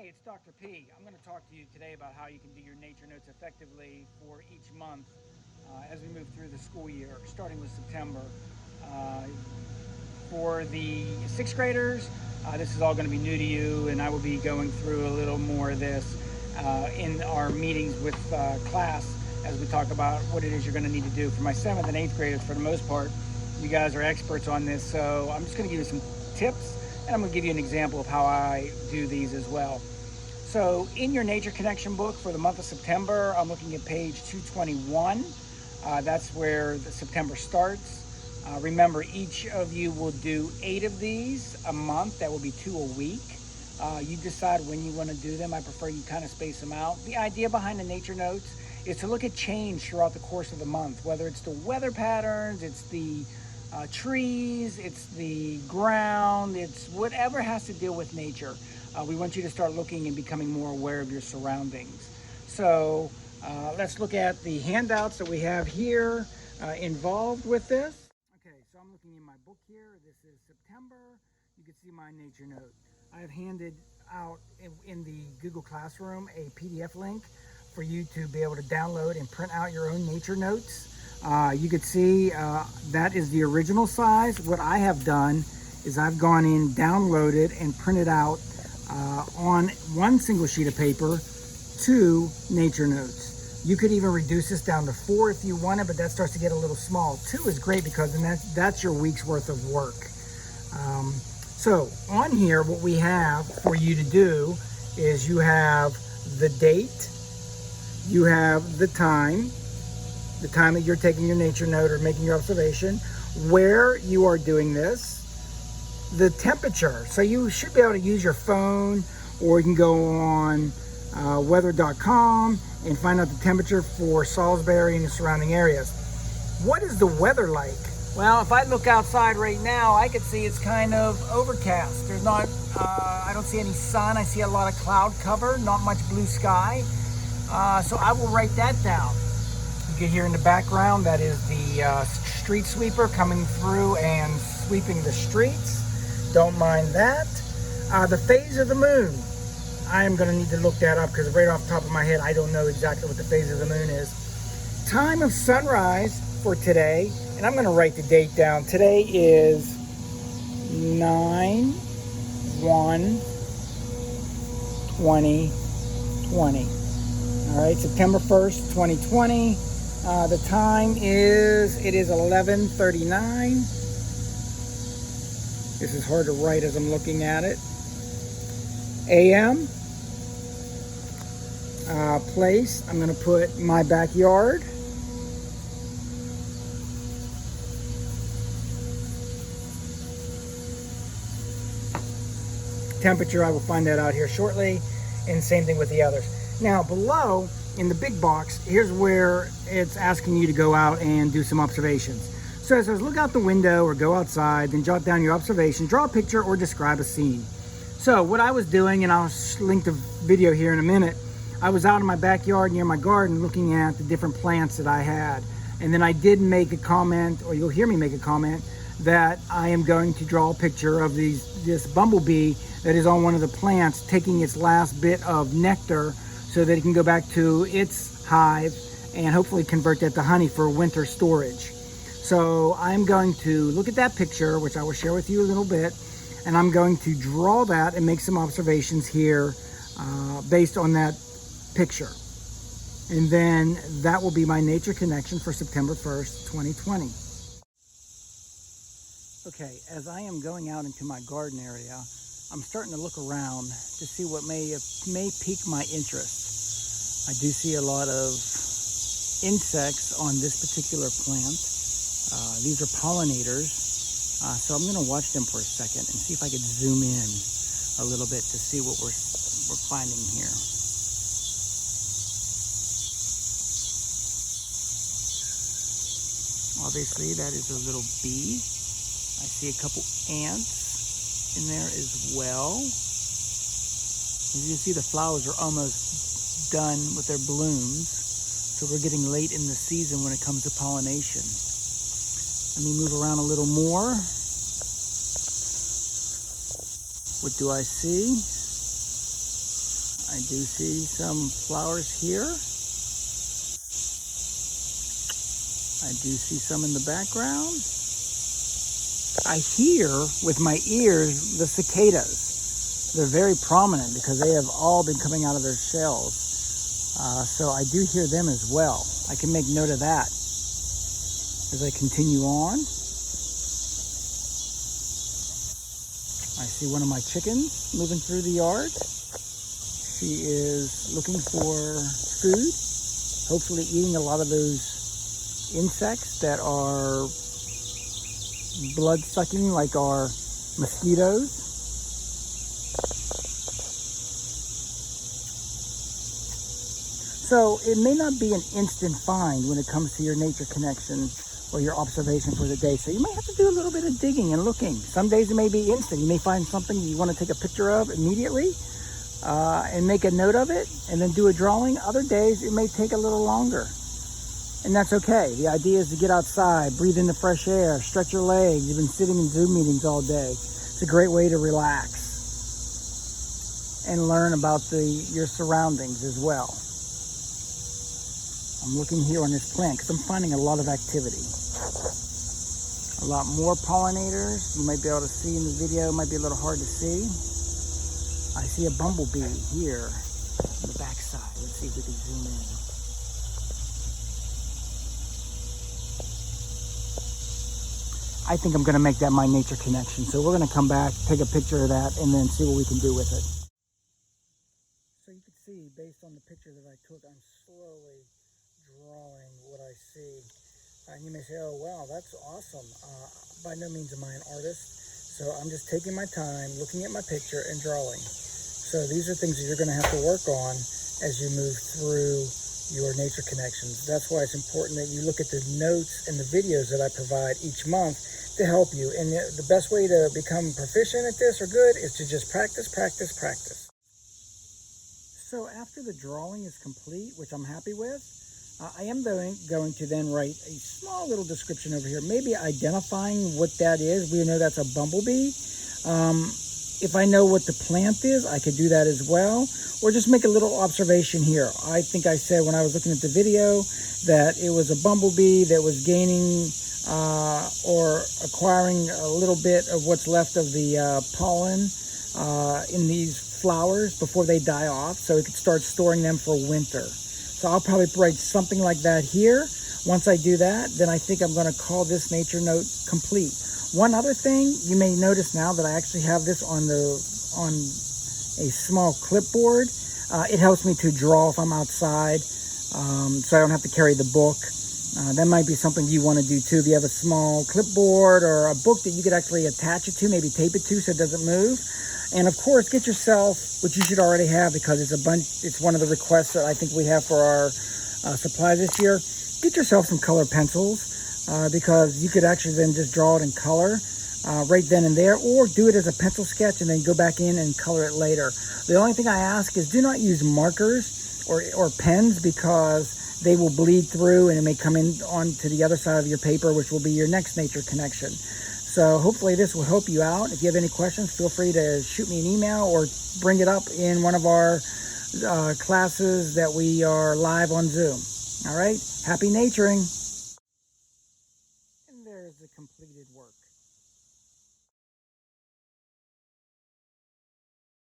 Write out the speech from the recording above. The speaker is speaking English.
Hey, it's Dr. P. I'm going to talk to you today about how you can do your nature notes effectively for each month as we move through the school year, starting with September. Uh, for the sixth graders, this is all going to be new to you, and I will be going through a little more of this in our meetings with class as we talk about what it is you're going to need to do. For my seventh and eighth graders, for the most part, you guys are experts on this, so I'm just going to give you some tips, and I'm going to give you an example of how I do these as well. So in your Nature Connection book for the month of September, I'm looking at page 221. That's where the September starts. Remember, each of you will do 8 of these a month. That will be 2 a week. You decide when you want to do them. I prefer you kind of space them out. The idea behind the nature notes is to look at change throughout the course of the month, whether it's the weather patterns, it's the trees, it's the ground, it's whatever has to deal with nature. We want you to start looking and becoming more aware of your surroundings. So let's look at the handouts that we have here involved with this. Okay, so I'm looking in my book here. This is September. You can see my nature note. I have handed out in the Google Classroom a PDF link for you to be able to download and print out your own nature notes. You can see that is the original size. What I have done is I've gone in, downloaded, and printed out on one single sheet of paper 2 nature notes. You could even reduce this down to 4 if you wanted, but that starts to get a little small. 2 is great because then that's your week's worth of work. So on here, what we have for you to do is you have the date, you have the time that you're taking your nature note or making your observation, where you are doing this, the temperature. So you should be able to use your phone, or you can go on weather.com and find out the temperature for Salisbury and the surrounding areas. What is the weather like? Well, if I look outside right now, I can see it's kind of overcast. There's not, I don't see any sun. I see a lot of cloud cover, not much blue sky. So I will write that down. You can hear in the background, that is the street sweeper coming through and sweeping the streets. Don't mind that. The phase of the moon. I am going to need to look that up because right off the top of my head, I don't know exactly what the phase of the moon is. Time of sunrise for today, and I'm going to write the date down. Today is 9/1/2020. All right, September 1st, 2020. The time is 11:39. This is hard to write as I'm looking at it. AM. Place, I'm going to put my backyard. Temperature, I will find that out here shortly, and same thing with the others. Now below in the big box, here's where it's asking you to go out and do some observations. So it says look out the window or go outside, then jot down your observation, draw a picture, or describe a scene. So what I was doing, and I'll link the video here in a minute, I was out in my backyard near my garden looking at the different plants that I had. And then I did make a comment, or you'll hear me make a comment, that I am going to draw a picture of this bumblebee that is on one of the plants taking its last bit of nectar so that it can go back to its hive and hopefully convert that to honey for winter storage. So I'm going to look at that picture, which I will share with you a little bit, and I'm going to draw that and make some observations here based on that picture. And then that will be my nature connection for September 1st, 2020. Okay, as I am going out into my garden area, I'm starting to look around to see what may pique my interest. I do see a lot of insects on this particular plant. These are pollinators, so I'm going to watch them for a second and see if I could zoom in a little bit to see what we're finding here. Obviously, that is a little bee. I see a couple ants in there as well. As you can see, the flowers are almost done with their blooms. So we're getting late in the season when it comes to pollination. Let me move around a little more. What do I see? I do see some flowers here. I do see some in the background. I hear with my ears the cicadas. They're very prominent because they have all been coming out of their shells. So I do hear them as well. I can make note of that as I continue on. I see one of my chickens moving through the yard. She is looking for food, hopefully eating a lot of those insects that are blood-sucking, like our mosquitoes. So it may not be an instant find when it comes to your nature connection or your observation for the day. So you might have to do a little bit of digging and looking. Some days it may be instant. You may find something you want to take a picture of immediately and make a note of it and then do a drawing. Other days it may take a little longer. And that's okay. The idea is to get outside, breathe in the fresh air, stretch your legs. You've been sitting in Zoom meetings all day. It's a great way to relax and learn about your surroundings as well. I'm looking here on this plant because I'm finding a lot of activity. A lot more pollinators. You might be able to see in the video. It might be a little hard to see. I see a bumblebee here on the back side. Let's see if we can zoom in. I think I'm going to make that my nature connection. So we're going to come back, take a picture of that, and then see what we can do with it. So you can see, based on the picture that I took, I'm slowly drawing what I see. And you may say, oh, wow, that's awesome. By no means am I an artist. So I'm just taking my time, looking at my picture and drawing. So these are things that you're going to have to work on as you move through your nature connections. That's why it's important that you look at the notes and the videos that I provide each month to help you. And the best way to become proficient at this or good is to just practice, practice, practice. So after the drawing is complete, which I'm happy with, I am going to then write a small little description over here, maybe identifying what that is. We know that's a bumblebee. If I know what the plant is, I could do that as well, or just make a little observation here. I think I said when I was looking at the video that it was a bumblebee that was gaining or acquiring a little bit of what's left of the pollen in these flowers before they die off, so it could start storing them for winter. So I'll probably write something like that here. Once I do that, then I think I'm going to call this nature note complete. One other thing, you may notice now that I actually have this on a small clipboard. It helps me to draw if I'm outside, so I don't have to carry the book. That might be something you want to do too. If you have a small clipboard or a book that you could actually attach it to, maybe tape it to so it doesn't move. And of course, get yourself, which you should already have because it's one of the requests that I think we have for our supply this year. Get yourself some color pencils because you could actually then just draw it in color right then and there, or do it as a pencil sketch and then go back in and color it later. The only thing I ask is do not use markers or pens because they will bleed through and it may come in onto the other side of your paper, which will be your next nature connection. So hopefully this will help you out. If you have any questions, feel free to shoot me an email or bring it up in one of our classes that we are live on Zoom. All right, happy naturing.